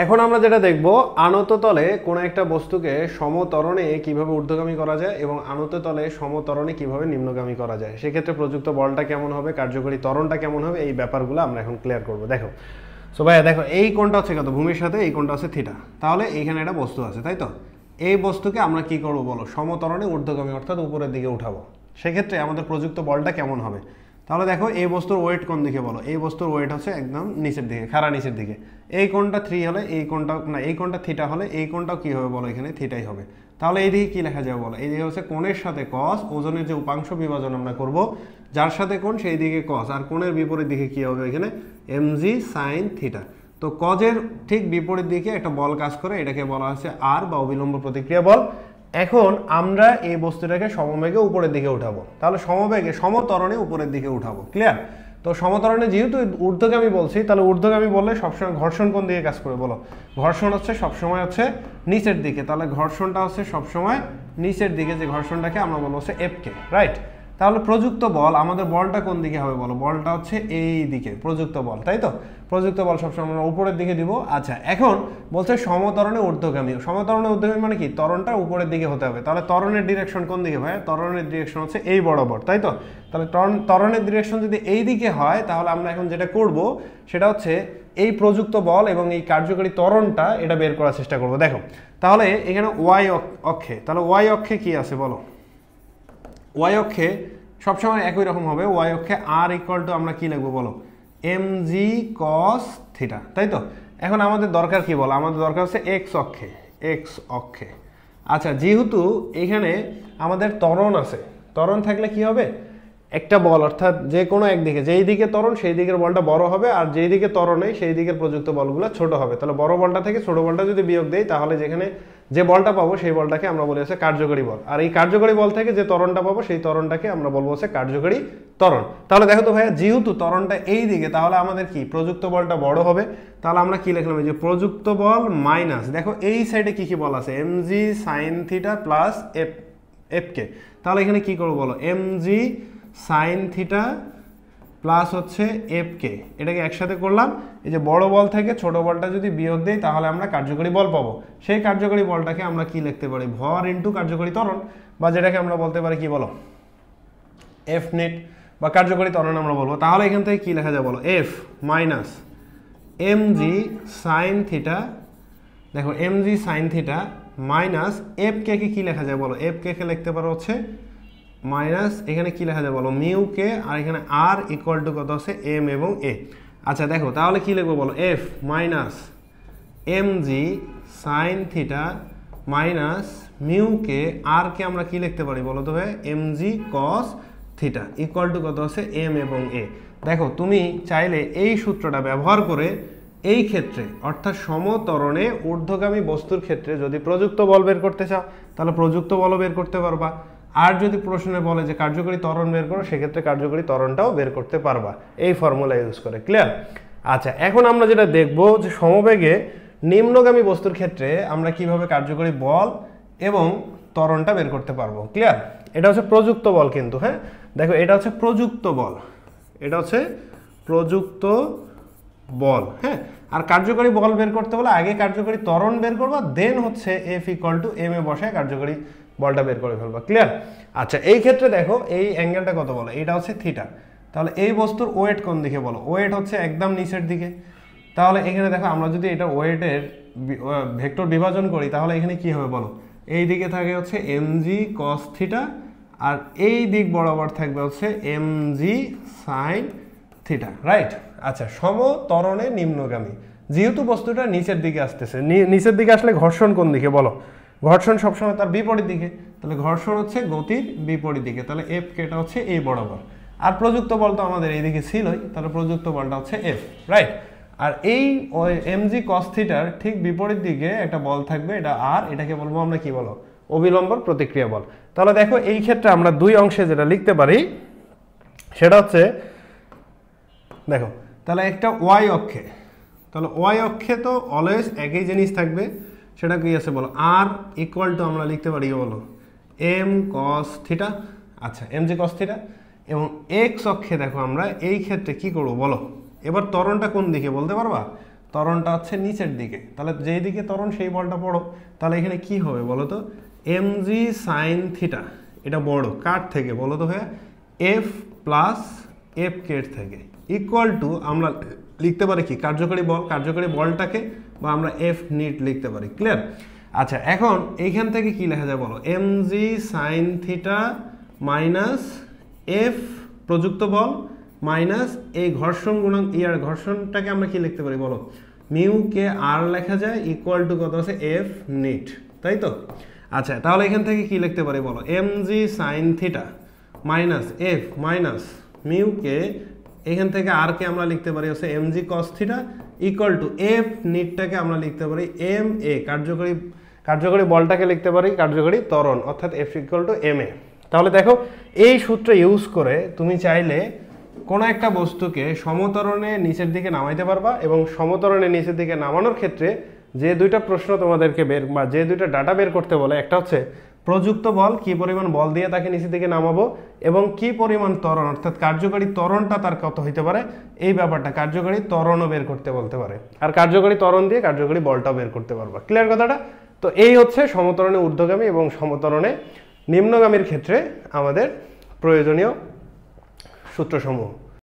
এখন আমরা যেটা দেখব আনত তলে কোনো একটা বস্তুকে সমত্বরণে কিভাবে ঊর্ধ্বগামী করা যায় এবং আনত তলে সমত্বরণে কিভাবে নিম্নগামী করা যায়, সেক্ষেত্রে প্রযুক্ত বলটা কেমন হবে, কার্যকরী ত্বরণটা কেমন হবে, এই ব্যাপারগুলো আমরা এখন ক্লিয়ার করব। দেখো সো ভাইয়া দেখো, এই কোণটা হচ্ছে কত, ভূমির সাথে এই কোণটা হচ্ছে থিটা। তাহলে এইখানে একটা বস্তু আছে, তাই তো? এই বস্তুকে আমরা কি করব বলো, সমত্বরণে ঊর্ধ্বগামী অর্থাৎ উপরের দিকে উঠাবো। সেক্ষেত্রে আমাদের প্রযুক্ত বলটা কেমন হবে? তাহলে দেখো এই বস্তুর ওয়েট কোন দিকে বলো, এই বস্তুর ওয়েট হচ্ছে একদম নিচের দিকে, খাড়া নিচের দিকে। এই কোণটা 3 হলে এই কোণটা না, এই কোণটা থিটা হলে এই কোণটাও কি হবে বলো, এখানে থিটাই হবে। তাহলে এই দিকে কি লেখা যাবে বলো, এই দিকে হচ্ছে কোণের সাথে কস, ওজনের যে উপাংশ বিভাজন আমরা করব যার সাথে কোণ সেই দিকে কস, আর কোণের বিপরীত দিকে কি হবে এখানে এমজি সাইন থিটা। তো কজের ঠিক বিপরীত দিকে একটা বল কাজ করে, এটাকে বলা হচ্ছে আর বা অবিলম্ব প্রতিক্রিয়া বল। এখন আমরা এই বস্তুটাকে সমবেগে উপরের দিকে উঠাবো, তাহলে সমবেগে সমত্বরণে উপরের দিকে উঠাবো। ক্লিয়ার? তো সমত্বরণে যেহেতু ঊর্ধ্বগামী বলছি, তাহলে ঊর্ধ্বগামী বললে সবসময় ঘর্ষণ কোন দিকে কাজ করে বলো, ঘর্ষণ হচ্ছে সবসময় হচ্ছে নিচের দিকে। তাহলে ঘর্ষণটা হচ্ছে সবসময় নিচের দিকে, যে ঘর্ষণটাকে আমরা বলবো হচ্ছে এফকে, রাইট? তাহলে প্রযুক্ত বল, আমাদের বলটা কোন দিকে হবে বলো, বলটা হচ্ছে এই দিকে, প্রযুক্ত বল, তাই তো? প্রযুক্ত বল সবসময় আমরা উপরের দিকে দিব। আচ্ছা, এখন বলছে সমত্বরণে ঊর্ধ্বগামী। সমত্বরণে ঊর্ধ্বগামী মানে কি, ত্বরণটা উপরের দিকে হতে হবে। তাহলে ত্বরণের ডিরেকশন কোন দিকে ভাই? ত্বরণের ডিরেকশন হচ্ছে এই বরাবর, তাই তো? তাহলে ত্বরণের ডিরেকশন যদি এই দিকে হয়, তাহলে আমরা এখন যেটা করব সেটা হচ্ছে এই প্রযুক্ত বল এবং এই কার্যকরী ত্বরণটা এটা বের করার চেষ্টা করব। দেখো তাহলে এখানে ওয়াই অক্ষে, তাহলে ওয়াই অক্ষে কি আছে বলো, ওয়াই অক্ষে সবসময় একই রকম হবে। ওয়াই অক্ষে আর ইকুয়াল টু আমরা কি লিখবো বলো, এম জি কস থিটা, তাই তো? এখন আমাদের দরকার কি বলো, আমাদের দরকার হচ্ছে এক্স অক্ষে, এক্স অক্ষে। আচ্ছা, যেহেতু এখানে আমাদের ত্বরণ আছে, ত্বরণ থাকলে কি হবে, একটা বল অর্থাৎ যে কোনো একদিকে, যেই দিকে ত্বরণ সেই দিকের বলটা বড় হবে, আর যেই দিকে ত্বরণ নেই সেই দিকের প্রযুক্ত বলগুলো ছোট হবে। তাহলে বড় বলটা থেকে ছোট বলটা যদি বিয়োগ দেই, তাহলে যেখানে যে বলটা পাবো সেই বলটাকে আমরা বলি হচ্ছে কার্যকরী বল, আর এই কার্যকরী বল থেকে যে ত্বরণটা পাবো সেই ত্বরণটাকে আমরা বলবো হচ্ছে কার্যকরী ত্বরণ। তাহলে দেখো তো ভাইয়া, যেহেতু ত্বরণটা এই দিকে, তাহলে আমাদের কি প্রযুক্ত বলটা বড় হবে। তাহলে আমরা কি লিখলাম, এই যে প্রযুক্ত বল মাইনাস, দেখো এই সাইডে কি কি বল আছে, MG sine theta plus F K. তাহলে এখানে কি করবো বলো, এমজি সাইন থিটা প্লাস হচ্ছে এফ কে, এটাকে একসাথে করলাম। এই যে বড় বল থেকে ছোট বলটা যদি বিয়োগ দেই, তাহলে আমরা কার্যকরী বল পাবো। সেই কার্যকরী বলটাকে আমরা কি লিখতে পারি, ভর ইন্টু কার্যকরী ত্বরণ, বা যেটাকে আমরা বলতে পারি কি বলো, এফ নেট বা কার্যকরী ত্বরণ আমরা বলবো। তাহলে এখান থেকে কি লেখা যায় বলো, F minus M G sine theta, দেখো M G sine theta minus F K কি লেখা যায় বলো, এফ কে লিখতে পারো হচ্ছে মাইনাস, এখানে কি লেখা যায় বলো, মিউ কে, আর এখানে আর ইকুয়াল টু কত আছে, এম এবং এ। আচ্ছা দেখো তাহলে কি লিখবো বলো, F minus M G sine theta minus mu K, আর কে আমরা কি লিখতে পারি বলো তো ভাই, M G cos theta equal to কত আছে, এম এবং এ। দেখো তুমি চাইলে এই সূত্রটা ব্যবহার করে এই ক্ষেত্রে অর্থাৎ সমত্বরণে ঊর্ধ্বগামী বস্তুর ক্ষেত্রে যদি প্রযুক্ত বল বের করতে চাও, তাহলে প্রযুক্ত বলও বের করতে পারবা। আর যদি প্রশ্নে বলে যে কার্যকরী ত্বরণ বের করো, সেক্ষেত্রে কার্যকরী ত্বরণটাও বের করতে পারবা এই ফর্মুলা ইউজ করে। ক্লিয়ার? আচ্ছা, এখন আমরা যেটা দেখব যে সমবেগে নিম্নগামী বস্তুর ক্ষেত্রে আমরা কিভাবে কার্যকরী বল এবং ত্বরণটা বের করতে পারবো। ক্লিয়ার? এটা হচ্ছে প্রযুক্ত বল কিন্তু, হ্যাঁ দেখো এটা হচ্ছে প্রযুক্ত বল, এটা হচ্ছে প্রযুক্ত বল, হ্যাঁ। আর কার্যকরী বল বের করতে হলে আগে কার্যকরী ত্বরণ বের করবা, দেন হচ্ছে F equal to M A বসায় কার্যকরী বলটা বের করে ফেলবা। ক্লিয়ার? আচ্ছা, এই ক্ষেত্রে দেখো এই অ্যাঙ্গেলটা কত বলো, এটা হচ্ছে থিটা। তাহলে এই বস্তুর ওয়েট কোন দিকে বলো, ওয়েট হচ্ছে একদম নিচের দিকে। তাহলে এখানে দেখো আমরা যদি এটা ওয়েটের ভেক্টর বিভাজন করি, তাহলে এখানে কি হবে বলো, এই দিকে থাকে হচ্ছে এম জি কস থিটা, আর এই দিক বরাবর থাকবে হচ্ছে M G sine theta, right? আচ্ছা, সমত্বরণে নিম্নগামী, যেহেতু বস্তুটা নিচের দিকে আসতেছে, নিচের দিকে আসলে ঘর্ষণ কোন দিকে বলো, ঘর্ষণ সবসময় তার বিপরীত দিকে। তাহলে ঘর্ষণ হচ্ছে গতির বিপরীত দিকে, তাহলে এফ কেটা হচ্ছে এই বরাবর। আর প্রযুক্ত বল তো আমাদের এইদিকে ছিলই, তাহলে প্রযুক্ত বলটা হচ্ছে এফ, রাইট? আর এই এমজি কস থিটার ঠিক বিপরীত দিকে একটা বল থাকবে, এটা আর, এটাকে বলবো আমরা কি বলো, অবিলম্বন প্রতিক্রিয়া বল। তাহলে দেখো এই ক্ষেত্রে আমরা দুই অংশে যেটা লিখতে পারি সেটা হচ্ছে, দেখো তাহলে একটা ওয়াই অক্ষে, তাহলে ওয়াই অক্ষে তো অলওয়েজ একই জিনিস থাকবে, সেটা কি আছে বলো, আর ইকুয়াল টু আমরা লিখতে পারি বলো এম কস থিটা, আচ্ছা এম জি কস থিটা। এবং এক্স অক্ষে দেখো আমরা এই ক্ষেত্রে কি করবো বলো, এবার ত্বরণটা কোন দিকে বলতে পারবা, ত্বরণটা হচ্ছে নিচের দিকে, তাহলে যেই দিকে ত্বরণ সেই বলটা বড়, তাহলে এখানে কি হবে বলো তো, mg sin থিটা, এটা বড় কার থেকে বলো তো ভাইয়া, f প্লাস এফ কে থেকে, ইকুয়াল টু আমরা লিখতে পারি কি কার্যকরী বল, কার্যকরী বলটাকে বা আমরা এফ নিট লিখতে পারি। ক্লিয়ার? আচ্ছা, এখন এইখান থেকে কি লেখা যায় বলো, mg sin theta minus F প্রযুক্ত বল মাইনাস এই ঘর্ষণ গুণাঙ্ক ইয়ার ঘর্ষণটাকে আমরা কি লিখতে পারি বলো, মিউ কে আর লেখা যায়, ইকুয়াল টু কত আছে এফ নিট, তাই তো? আচ্ছা, তাহলে এখান থেকে কি লিখতে পারি বলো, mg sin theta minus F minus mu K, এখান থেকে আর কে আমরা লিখতে পারি হচ্ছে mg cos theta equal to F নিটটাকে আমরা লিখতে পারি এম এ, কার্যকরী বলটাকে লিখতে পারি কার্যকরী ত্বরণ, অর্থাৎ F equal to M A. তাহলে দেখো এই সূত্র ইউজ করে তুমি চাইলে কোনো একটা বস্তুকে সমতরণে নিচের দিকে নামাইতে পারবা, এবং সমতরণে নিচের দিকে নামানোর ক্ষেত্রে যে দুইটা প্রশ্ন তোমাদেরকে বা যে দুইটা ডাটা বের করতে বলে, একটা হচ্ছে প্রযুক্ত বল, কি পরিমাণ বল দিয়ে তাকে নিচের দিকে নামাবো, এবং কি পরিমাণ ত্বরণ অর্থাৎ কার্যকরী ত্বরণটা তার কত হইতে পারে, এই ব্যাপারটা কার্যকরী ত্বরণও বের করতে বলতে পারে, আর কার্যকরী ত্বরণ দিয়ে কার্যকরী বলটাও বের করতে পারবা। ক্লিয়ার কথাটা? তো এই হচ্ছে সমতরণে ঊর্ধ্বগামী এবং সমতরণে নিম্নগামীর ক্ষেত্রে আমাদের প্রয়োজনীয় সূত্রসমূহ।